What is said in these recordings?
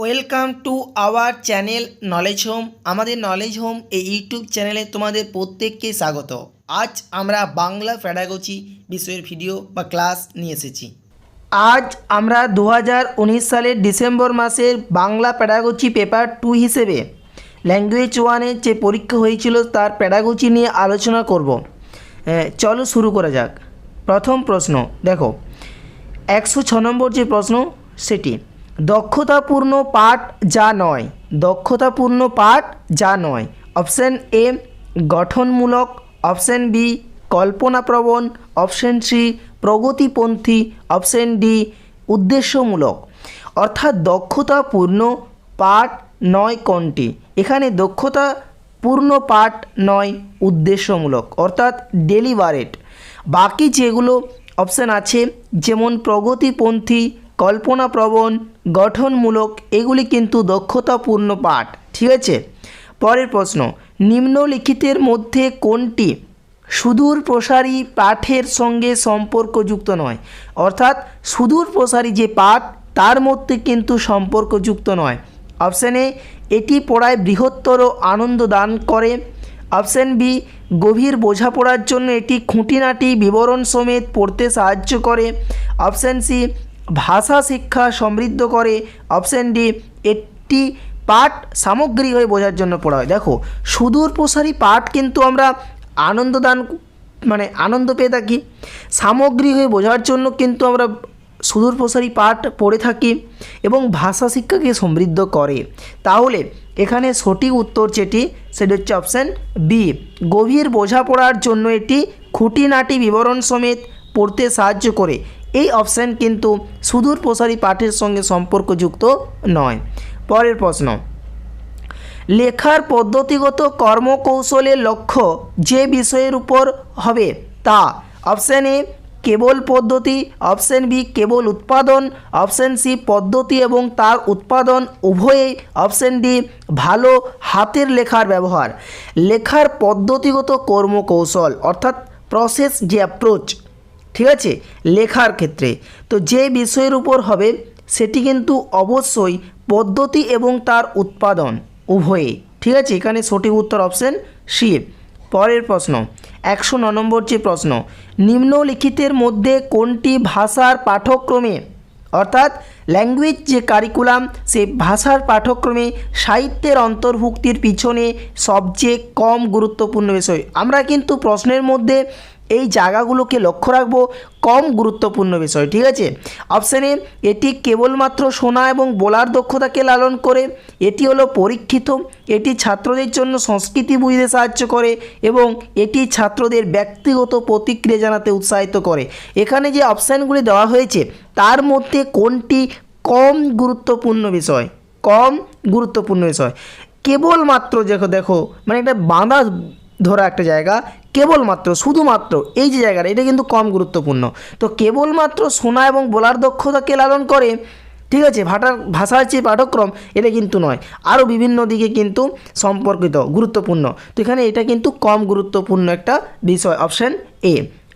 Welcome to our channel knowledge home. আমাদের knowledge home এই YouTube চ্যানেলে তোমাদের প্রত্যেককে স্বাগত। আজ আমরা বাংলা প্যাডাগজি বিষয়ের ভিডিও বা ক্লাস নিয়ে এসেছি। আজ আমরা 2019 সালের ডিসেম্বর মাসের বাংলা প্যাডাগজি পেপার 2 হিসেবে ল্যাঙ্গুয়েজ 1-এর যে পরীক্ষা হয়েছিল তার প্যাডাগজি নিয়ে আলোচনা করব। চলো শুরু করা যাক। প্রথম প্রশ্ন দেখো, 106 নম্বর যে প্রশ্ন সেটি, দক্ষতাপূর্ণ পাঠ যা নয়। দক্ষতাপূর্ণ পাঠ যা নয়। অপশান এ গঠনমূলক, অপশান বি কল্পনাপ্রবণ, অপশান সি প্রগতিপন্থী, অপশান ডি উদ্দেশ্যমূলক। অর্থাৎ দক্ষতাপূর্ণ পাঠ নয় কোনটি? এখানে দক্ষতাপূর্ণ পাঠ নয় উদ্দেশ্যমূলক, অর্থাৎ ডেলিবারেট। বাকি যেগুলো অপশান আছে যেমন প্রগতিপন্থী, কল্পনাপ্রবণ, গঠনমূলক, এগুলি কিন্তু দক্ষতাপূর্ণ পাঠ। ঠিক আছে, পরের প্রশ্ন, নিম্নলিখিতের মধ্যে কোনটি সুদূর প্রসারী পাঠের সঙ্গে সম্পর্কযুক্ত নয়? অর্থাৎ সুদূর প্রসারী যে পাঠ তার মধ্যে কিন্তু সম্পর্কযুক্ত নয়। অপশান এ এটি পড়ায় বৃহত্তর আনন্দ দান করে, অপশান বি গভীর বোঝাপড়ার জন্য এটি খুঁটিনাটি বিবরণ সমেত পড়তে সাহায্য করে, অপশান সি ভাষা শিক্ষা সমৃদ্ধ করে, অপশান ডি একটি পাঠ সামগ্রিক হয়ে বোঝার জন্য পড়া হয়। দেখো, সুদূর প্রসারী পাঠ কিন্তু আমরা আনন্দদান আনন্দ পেয়ে থাকি, সামগ্রিক হয়ে বোঝার জন্য কিন্তু আমরা সুদূর প্রসারী পাঠ পড়ে থাকি এবং ভাষা শিক্ষাকে সমৃদ্ধ করে। তাহলে এখানে সঠিক উত্তর যেটি সেটি হচ্ছে অপশান বি, গভীর বোঝাপড়ার জন্য এটি খুঁটিনাটি বিবরণ সমেত পড়তে সাহায্য করে। এই অপশান কিন্তু সুদূর প্রসারী পাঠের সঙ্গে সম্পর্কযুক্ত নয়। পরের প্রশ্ন, লেখার পদ্ধতিগত কর্মকৌশলের লক্ষ্য যে বিষয়ের উপর হবে তা? অপশান এ কেবল পদ্ধতি, অপশান বি কেবল উৎপাদন, অপশান সি পদ্ধতি এবং তার উৎপাদন উভয়েই, অপশান ডি ভালো হাতের লেখার ব্যবহার। লেখার পদ্ধতিগত কর্মকৌশল অর্থাৎ প্রসেস, যে অ্যাপ্রোচ, ঠিক আছে, লেখার ক্ষেত্রে তো যে বিষয়ের উপর হবে সেটি কিন্তু অবশ্যই পদ্ধতি এবং তার উৎপাদন উভয়ে। ঠিক আছে, এখানে সঠিক উত্তর অপশান সি। পরের প্রশ্ন, 109 নম্বর যে প্রশ্ন, নিম্নলিখিতের মধ্যে কোনটি ভাষার পাঠ্যক্রমে অর্থাৎ ল্যাঙ্গুয়েজ যে কারিকুলাম সে ভাষার পাঠ্যক্রমে সাহিত্যের অন্তর্ভুক্তির পিছনে সবচেয়ে কম গুরুত্বপূর্ণ বিষয়? আমরা কিন্তু প্রশ্নের মধ্যে এই জায়গাগুলোকে লক্ষ্য রাখবো, কম গুরুত্বপূর্ণ বিষয়। ঠিক আছে, অপশানে এটি কেবলমাত্র শোনা এবং বলার দক্ষতাকে লালন করে, এটি হলো পরীক্ষিত, এটি ছাত্রদের জন্য সংস্কৃতি বুঝতে সাহায্য করে এবং এটি ছাত্রদের ব্যক্তিগত প্রতিক্রিয়া জানাতে উৎসাহিত করে। এখানে যে অপশানগুলি দেওয়া হয়েছে তার মধ্যে কোনটি কম গুরুত্বপূর্ণ বিষয়? কম গুরুত্বপূর্ণ বিষয় কেবলমাত্র দেখো একটা বাঁধা ধরা একটা জায়গা, কেবলমাত্র শুধুমাত্র এই যে জায়গাটা, এটা কিন্তু কম গুরুত্বপূর্ণ। তো কেবলমাত্র শোনা এবং বলার দক্ষতাকে লালন করে, ঠিক আছে, ভাষার যে পাঠ্যক্রম এটা কিন্তু নয়, আরও বিভিন্ন দিকে কিন্তু সম্পর্কিত গুরুত্বপূর্ণ। তো এখানে এটা কিন্তু কম গুরুত্বপূর্ণ একটা বিষয়, অপশান এ।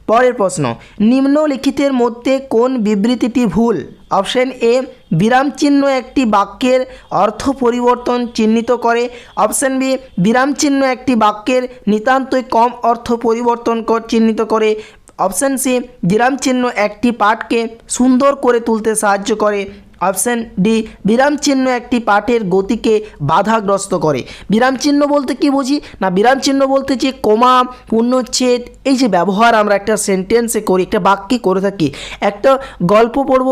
পরের প্রশ্ন, নিম্নলিখিতের মধ্যে কোন বিবৃতিটি ভুল? অপশান এ বিরামচিহ্ন একটি বাক্যের অর্থ পরিবর্তন চিহ্নিত করে, অপশান বি বিরামচিহ্ন একটি বাক্যের নিতান্তই কম অর্থ পরিবর্তন চিহ্নিত করে, অপশান সি বিরামচিহ্ন একটি পাঠকে সুন্দর করে তুলতে সাহায্য করে, অপশান ডি বিরামচিহ্ন একটি পাঠের গতিকে বাধাগ্রস্ত করে। বিরামচিহ্ন বলতে কি বুঝি না, বিরামচিহ্ন বলতে যে কমা, পূর্ণচ্ছেদ, এই যে ব্যবহার আমরা একটা সেন্টেন্সে করি, একটা বাক্যে করে থাকি। একটা গল্প পড়ব,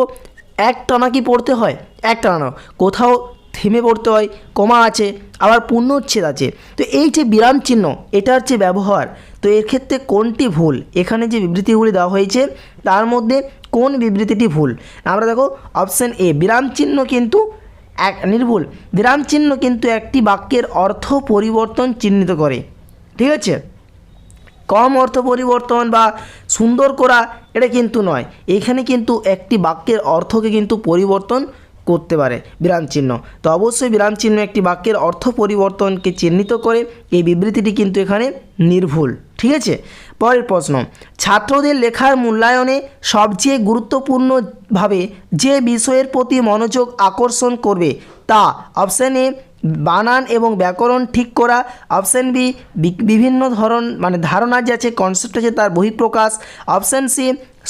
এক টানা কি পড়তে হয়? এক টানা, কোথাও থেমে পড়তে হয়, কমা আছে, আবার পূর্ণচ্ছেদ আছে। তো এই যে বিরাম চিহ্ন এটার যে ব্যবহার, তো এর ক্ষেত্রে কোনটি ভুল? এখানে যে বিবৃতিগুলি দেওয়া হয়েছে তার মধ্যে কোন বিবৃতিটি ভুল? আমরা দেখো অপশান এ বিরাম চিহ্ন কিন্তু নির্ভুল। বিরাম চিহ্ন কিন্তু একটি বাক্যের অর্থ পরিবর্তন চিহ্নিত করে। ঠিক আছে, কম অর্থ পরিবর্তন বা সুন্দর করা এটা কিন্তু নয়। এখানে কিন্তু একটি বাক্যের অর্থকে কিন্তু পরিবর্তন করতে পারে বিরাম চিহ্ন। তো অবশ্যই বিরাম চিহ্ন একটি বাক্যের অর্থ পরিবর্তনকে চিহ্নিত করে, এই বিবৃতিটি কিন্তু এখানে নির্ভুল। ঠিক আছে, পরের প্রশ্ন, ছাত্রদের লেখার মূল্যায়নে সবচেয়ে গুরুত্বপূর্ণভাবে যে বিষয়ের প্রতি মনোযোগ আকর্ষণ করবে তা অপশান এ বানান এবং ব্যাকরণ ঠিক করা, অপশান বি বিভিন্ন ধারণা যে আছে কনসেপ্ট আছে তার বহিঃপ্রকাশ, অপশান সি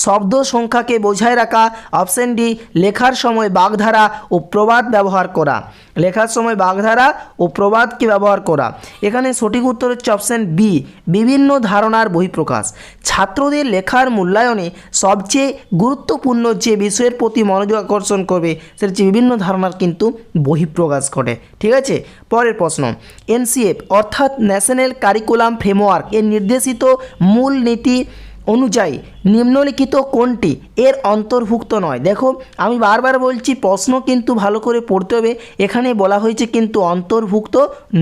শব্দ সংখ্যাকে বোঝায় রাখা, অপশান ডি লেখার সময় বাগধারা ও প্রবাদ ব্যবহার করা। লেখার সময় বাগধারা ও প্রবাদকে ব্যবহার করা। এখানে সঠিক উত্তর হচ্ছে অপশান বি বিভিন্ন ধারণার বহিঃপ্রকাশ। ছাত্রদের লেখার মূল্যায়নে সবচেয়ে গুরুত্বপূর্ণ যে বিষয়ের প্রতি মনোযোগ আকর্ষণ করবে সেটা হচ্ছে বিভিন্ন ধারণার কিন্তু বহিঃপ্রকাশ ঘটে। ঠিক আছে, পরের প্রশ্ন, এনসিএফ অর্থাৎ ন্যাশনাল কারিকুলাম ফ্রেমওয়ার্ক এর নির্দেশিত মূল নীতি অনুযায়ী নিম্নলিখিত কোনটি এর অন্তর্ভুক্ত নয়? দেখো আমি বারবার বলছি প্রশ্ন কিন্তু ভালো করে পড়তে হবে। এখানে বলা হয়েছে কিন্তু অন্তর্ভুক্ত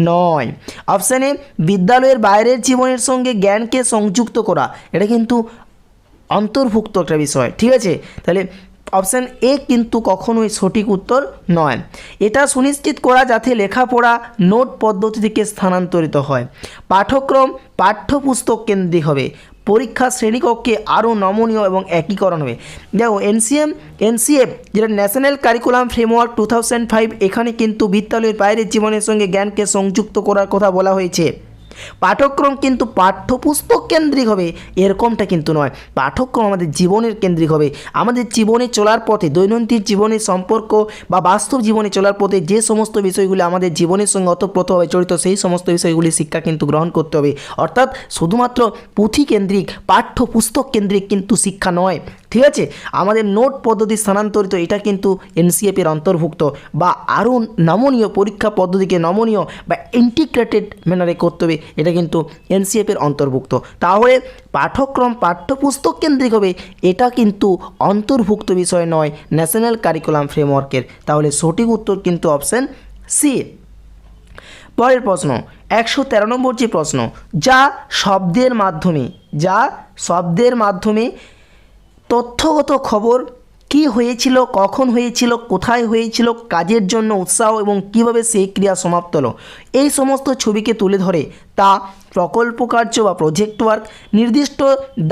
নয়। অপশান এ বিদ্যালয়ের বাইরের জীবনের সঙ্গে জ্ঞানকে সংযুক্ত করা, এটা কিন্তু অন্তর্ভুক্ত একটা বিষয়। ঠিক আছে, তাহলে অপশান এ কিন্তু কখনোই সঠিক উত্তর নয়। এটা সুনিশ্চিত করা যাতে লেখাপড়া নোট পদ্ধতি থেকে স্থানান্তরিত হয়। পাঠ্যক্রম পাঠ্যপুস্তক কেন্দ্রিক হবে। পরীক্ষা শ্রেণীকক্ষে আরও নমনীয় এবং একীকরণ হবে। দেখো এনসিএফ যেটা ন্যাশনাল কারিকুলাম ফ্রেমওয়ার্ক 2005, এখানে কিন্তু বিদ্যালয়ের বাইরের জীবনের সঙ্গে জ্ঞানকে সংযুক্ত করার কথা বলা হয়েছে। পাঠ্যক্রম কিন্তু পাঠ্যপুস্তক কেন্দ্রিক হবে এরকমটা কিন্তু নয়। পাঠ্যক্রম আমাদের জীবনের কেন্দ্রিক হবে। আমাদের জীবনে চলার পথে দৈনন্দিন জীবনের সম্পর্ক বা বাস্তব জীবনে চলার পথে যে সমস্ত বিষয়গুলি আমাদের জীবনের সঙ্গে ওতপ্রোতভাবে জড়িত সেই সমস্ত বিষয়গুলি শিক্ষা কিন্তু গ্রহণ করতে হবে। অর্থাৎ শুধুমাত্র পুঁথি কেন্দ্রিক পাঠ্যপুস্তক কেন্দ্রিক কিন্তু শিক্ষা নয়। ঠিক আছে, আমাদের নোট পদ্ধতি স্থানান্তরিত এটা কিন্তু এনসিএফের অন্তর্ভুক্ত, বা আরও নমনীয় পরীক্ষা পদ্ধতিকে নমনীয় বা ইন্টিগ্রেটেড ম্যানারে করতে হবে, এটা কিন্তু এনসিএফের অন্তর্ভুক্ত। তাহলে পাঠ্যক্রম পাঠ্যপুস্তক কেন্দ্রিক হবে, এটা কিন্তু অন্তর্ভুক্ত বিষয় নয় ন্যাশনাল কারিকুলাম ফ্রেমওয়ার্কের। তাহলে সঠিক উত্তর কিন্তু অপশান সি। পরের প্রশ্ন 113 নম্বর যে প্রশ্ন, যা শব্দের মাধ্যমে তথ্যগত খবর কি হয়েছিল, কখন হয়েছিল, কোথায় হয়েছিল, কাজের জন্য উৎসাহ এবং কিভাবে সেই ক্রিয়া সমাপ্ত হলো, এই সমস্ত ছবিকে তুলে ধরে তা প্রকল্প কার্য বা প্রজেক্ট ওয়ার্ক, নির্দিষ্ট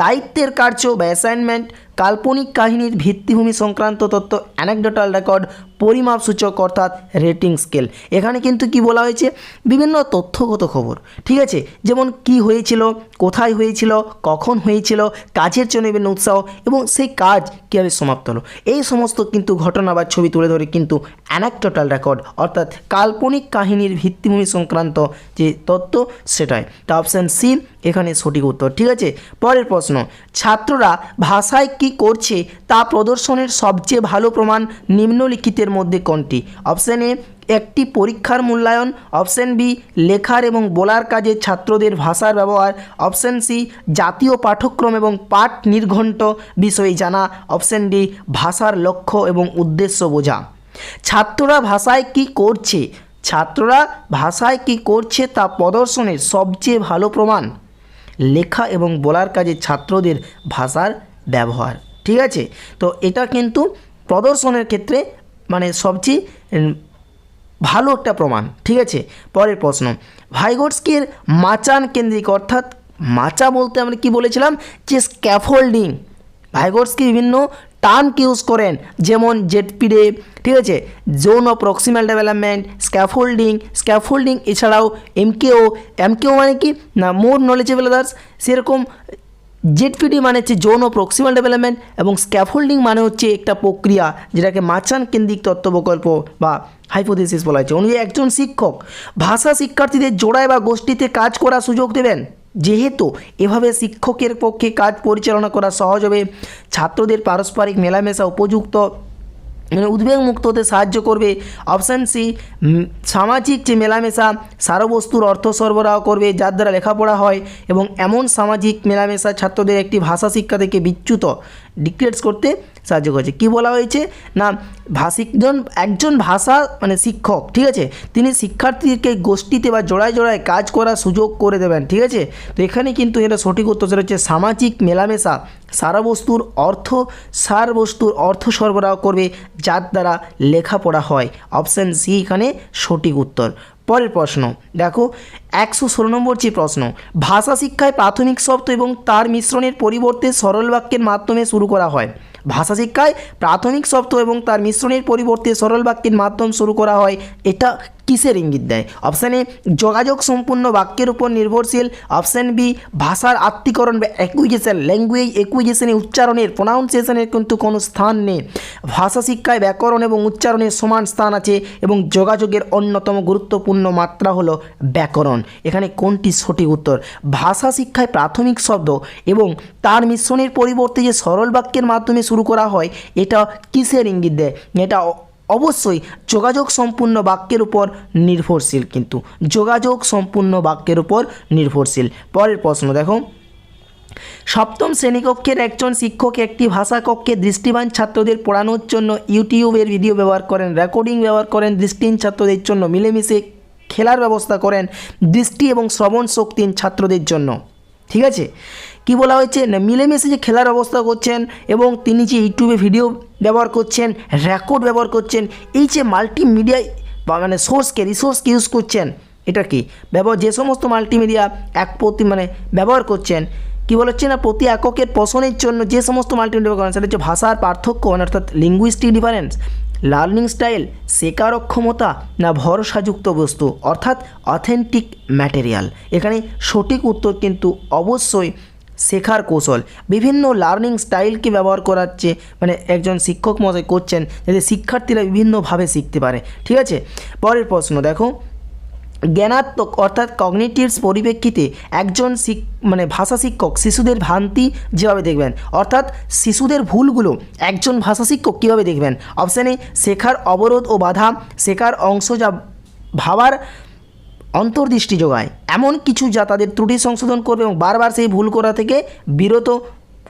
দায়িত্বের কার্য বা অ্যাসাইনমেন্ট, কাল্পনিক কাহিনীর ভিত্তিভূমি সংক্রান্ত তথ্য, অ্যানেকডোটাল রেকর্ড, পরিমাপ সূচক অর্থাৎ রেটিং স্কেল। এখানে কিন্তু কি বলা হয়েছে, বিভিন্ন তথ্যগত খবর। ঠিক আছে, যেমন কি হয়েছিল, কোথায় হয়েছিল, কখন হয়েছিল, কাজের জন্য বিভিন্ন উৎসাহ এবং সেই কাজ কীভাবে সমাপ্ত হলো, এই সমস্ত কিন্তু ঘটনা বা ছবি তুলে ধরে কিন্তু অ্যানেকডোটাল রেকর্ড অর্থাৎ কাল্পনিক কাহিনীর ভিত্তিভূমি সংক্রান্ত যে তথ্য সেটাই। তা অপশান সি এখানে সঠিক উত্তর। ঠিক আছে, পরের প্রশ্ন, ছাত্ররা ভাষায় কি করছে তা প্রদর্শনের সবচেয়ে ভালো প্রমাণ নিম্নলিখিতের মধ্যে কোনটি? অপশান এ একটি পরীক্ষার মূল্যায়ন, অপশান বি লেখার এবং বলার কাজে ছাত্রদের ভাষার ব্যবহার, অপশান সি জাতীয় পাঠ্যক্রম এবং পাঠ নির্ঘণ্ট বিষয়ে জানা, অপশান ডি ভাষার লক্ষ্য এবং উদ্দেশ্য বোঝা। ছাত্ররা ভাষায় কি করছে তা প্রদর্শনের সবচেয়ে ভালো প্রমাণ লেখা এবং বলার কাজে ছাত্রদের ভাষার ব্যবহার। ঠিক আছে, তো এটা কিন্তু প্রদর্শনের ক্ষেত্রে সবচেয়ে ভালো একটা প্রমাণ। ঠিক আছে, পরের প্রশ্ন, ভাইগোটস্কির মাচান কেন্দ্রিক অর্থাৎ মাচা বলতে আমরা কি বলেছিলাম যে স্ক্যাফোল্ডিং। ভাইগোটস্কি বিভিন্ন টার্ম ইউজ করেন, যেমন জেডপিডে, ঠিক আছে, zone of proximal development, scaffolding এছাড়াও এমকেও মানে কি না মোর নলেজেবল আদার্স, সেরকম জেডপিডি মানে হচ্ছে জোন অফ প্রক্সিমাল ডেভেলপমেন্ট এবং স্ক্যাফোল্ডিং মানে হচ্ছে একটা প্রক্রিয়া যেটাকে মাচান কেন্দ্রিক তত্ত্ব প্রকল্প বা হাইপোথিসিস বলা হয়েছে। অনুযায়ী একজন শিক্ষক ভাষা শিক্ষার্থীদের জোড়ায় বা গোষ্ঠীতে কাজ করার সুযোগ দেবেন, যেহেতু এভাবে শিক্ষকের পক্ষে কাজ পরিচালনা করা সহজ হবে, ছাত্রদের পারস্পরিক মেলামেশা উপযুক্ত উদ্বেগমুক্ত হতে সাহায্য করবে। অপশান সি সামাজিক যে মেলামেশা সারবস্তুর অর্থ সরবরাহ করবে যার দ্বারা লেখাপড়া হয়, এবং এমন সামাজিক মেলামেশা ছাত্রদের একটি ভাষা শিক্ষা থেকে বিচ্যুত ডিক্টেটস করতে সাহায্য করছে। কি বলা হয়েছে না একজন ভাষা শিক্ষক, ঠিক আছে, তিনি শিক্ষার্থীদেরকে গোষ্ঠীতে বা জোড়ায় জোড়ায় কাজ করার সুযোগ করে দেবেন। ঠিক আছে, তো এখানে কিন্তু এটা সঠিক উত্তর সেটা হচ্ছে সামাজিক মেলামেশা সারবস্তুর অর্থ সরবরাহ করবে যার দ্বারা লেখাপড়া হয়। অপশান সি এখানে সঠিক উত্তর। পরের প্রশ্ন দেখো 116 নম্বর যে প্রশ্ন, ভাষা শিক্ষায় প্রাথমিক শব্দ এবং তার মিশ্রণের পরিবর্তে সরল বাক্যের মাধ্যমে শুরু করা হয়। ভাষা শিক্ষায় প্রাথমিক শব্দ এবং তার মিশ্রণের পরিবর্তে সরল বাক্যের মাধ্যম শুরু করা হয়, এটা কিসের ইঙ্গিত দেয়? অপশান এ যোগাযোগ সম্পূর্ণ বাক্যের উপর নির্ভরশীল, অপশান বি ভাষার আত্মীকরণ বা অ্যাকুইজেশন, ল্যাঙ্গুয়েজ অ্যাকুইজেশনে উচ্চারণের প্রোনাউন্সিয়েশনের কিন্তু কোনো স্থান নেই। ভাষা শিক্ষায় ব্যাকরণ এবং উচ্চারণের সমান স্থান আছে এবং যোগাযোগের অন্যতম গুরুত্বপূর্ণ মাত্রা হলো ব্যাকরণ। এখানে কোনটি সঠিক উত্তর? ভাষা শিক্ষায় প্রাথমিক শব্দ এবং তার মিশ্রণের পরিবর্তে যে সরল বাক্যের মাধ্যমে শুরু করা হয়, এটা কিসের ইঙ্গিত দেয়? এটা অবশ্যই যোগাযোগ সম্পূর্ণ বাক্যের উপর নির্ভরশীল, কিন্তু যোগাযোগ সম্পূর্ণ বাক্যের উপর নির্ভরশীল। পরের প্রশ্ন দেখো, সপ্তম শ্রেণীকক্ষের একজন শিক্ষক একটি ভাষা কক্ষে দৃষ্টিবান ছাত্রদের পড়ানোর জন্য ইউটিউবের ভিডিও ব্যবহার করেন, রেকর্ডিং ব্যবহার করেন, দৃষ্টিহীন ছাত্রদের জন্য মিলেমিশে খেলার ব্যবস্থা করেন দৃষ্টি এবং শ্রবণ শক্তিহীন ছাত্রদের জন্য। ঠিক আছে, কি বলা হয়েছে না মিলেমিশে যে খেলার ব্যবস্থা করছেন এবং তিনি যে ইউটিউবে ভিডিও ব্যবহার করছেন, রেকর্ড ব্যবহার করছেন, এই যে মাল্টিমিডিয়া বা মানে রিসোর্সকে ইউজ করছেন, এটা কি যে সমস্ত মাল্টিমিডিয়া ব্যবহার করছেন, কী বলা হচ্ছে না প্রতি এককের পোষণের জন্য যে সমস্ত মাল্টিমিডিয়া ব্যবহার করেন, সেটা হচ্ছে ভাষার পার্থক্য অর্থাৎ লিঙ্গুইস্টিক ডিফারেন্স, লার্নিং স্টাইল, শেখার অক্ষমতা না ভরসাযুক্ত বস্তু অর্থাৎ অথেন্টিক ম্যাটেরিয়াল। এখানে সঠিক উত্তর কিন্তু অবশ্যই শেখার কৌশল। বিভিন্ন লার্নিং স্টাইলকে ব্যবহার করাচ্ছে একজন শিক্ষক মশাই করছেন যাতে শিক্ষার্থীরা বিভিন্নভাবে শিখতে পারে। ঠিক আছে, পরের প্রশ্ন দেখো, জ্ঞানাত্মক অর্থাৎ কগনিটিভস পরিপ্রেক্ষিতে একজন ভাষা শিক্ষক শিশুদের ভ্রান্তি যেভাবে দেখবেন অর্থাৎ শিশুদের ভুলগুলো একজন ভাষা শিক্ষক কীভাবে দেখবেন? অপশানে শেখার অবরোধ ও বাধা, শেখার অংশ যা ভাবার অন্তর্দৃষ্টি যোগায়, এমন কিছু যা তাদের ত্রুটি সংশোধন করবে এবং বারবার সেই ভুল করা থেকে বিরত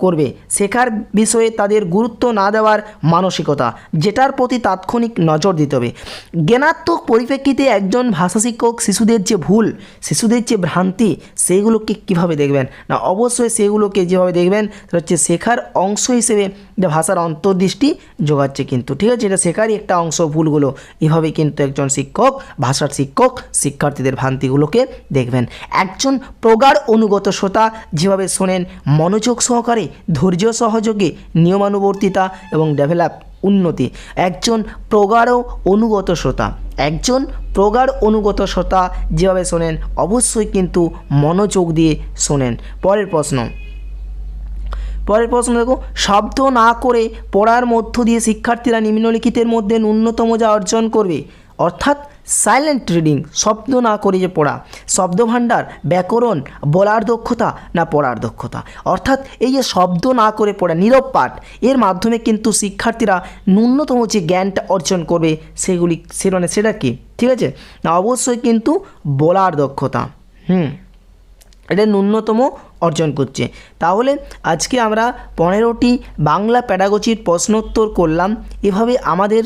করবে, শেখার বিষয়ে তাদের গুরুত্ব না দেওয়ার মানসিকতা যেটার প্রতি তাৎক্ষণিক নজর দিতে হবে। জ্ঞানাত্মক পরিপ্রেক্ষিতে একজন ভাষা শিক্ষক শিশুদের যে ভুল, শিশুদের যে ভ্রান্তি, সেইগুলোকে কীভাবে দেখবেন না অবশ্যই সেগুলোকে যেভাবে দেখবেন সেটা হচ্ছে শেখার অংশ হিসেবে যে ভাষার অন্তর্দৃষ্টি যোগাচ্ছে কিন্তু। ঠিক আছে, এটা শেখারই একটা অংশ ভুলগুলো, এভাবেই কিন্তু একজন শিক্ষক ভাষার শিক্ষক শিক্ষার্থীদের ভ্রান্তিগুলোকে দেখবেন। একজন প্রগাঢ় অনুগত শ্রোতা যেভাবে শোনেন মনোযোগ সহকারে, ধৈর্য সহযোগে, নিয়মানুবর্তিতা এবং ডেভেলপ উন্নতি। একজন প্রগাঢ় অনুগত শ্রোতা যেভাবে শোনেন অবশ্যই কিন্তু মনোযোগ দিয়ে শোনেন। পরের প্রশ্ন দেখো, শব্দ না করে পড়ার মধ্য দিয়ে শিক্ষার্থীরা নিম্নলিখিতের মধ্যে ন্যূনতম যা অর্জন করবে অর্থাৎ সাইলেন্ট রিডিং, শব্দ না করে যে পড়া, শব্দভাণ্ডার, ব্যাকরণ, বলার দক্ষতা না পড়ার দক্ষতা, অর্থাৎ এই যে শব্দ না করে পড়া নীরব পাঠ, এর মাধ্যমে কিন্তু শিক্ষার্থীরা ন্যূনতম যে জ্ঞানটা অর্জন করবে সেটা কি? ঠিক আছে না অবশ্যই কিন্তু বলার দক্ষতা, এটা ন্যূনতম অর্জন করছে। তাহলে আজকে আমরা 15টি বাংলা প্যাডাগজির প্রশ্নোত্তর করলাম। এভাবে আমাদের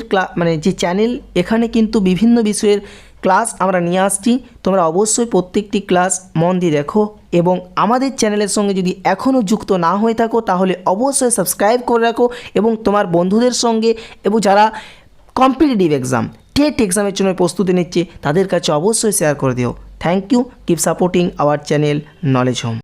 যে চ্যানেল, এখানে কিন্তু বিভিন্ন বিষয়ের ক্লাস আমরা নিয়ে আসছি। তোমরা অবশ্যই প্রত্যেকটি ক্লাস মন দিয়ে দেখো এবং আমাদের চ্যানেলের সঙ্গে যদি এখনও যুক্ত না হয়ে থাকো তাহলে অবশ্যই সাবস্ক্রাইব করে রাখো এবং তোমার বন্ধুদের সঙ্গে এবং যারা কম্পিটিটিভ এক্সাম টেট এক্সামের জন্য প্রস্তুতি নিচ্ছে তাদের কাছে অবশ্যই শেয়ার করে দিও। Thank you, keep supporting our channel knowledge home.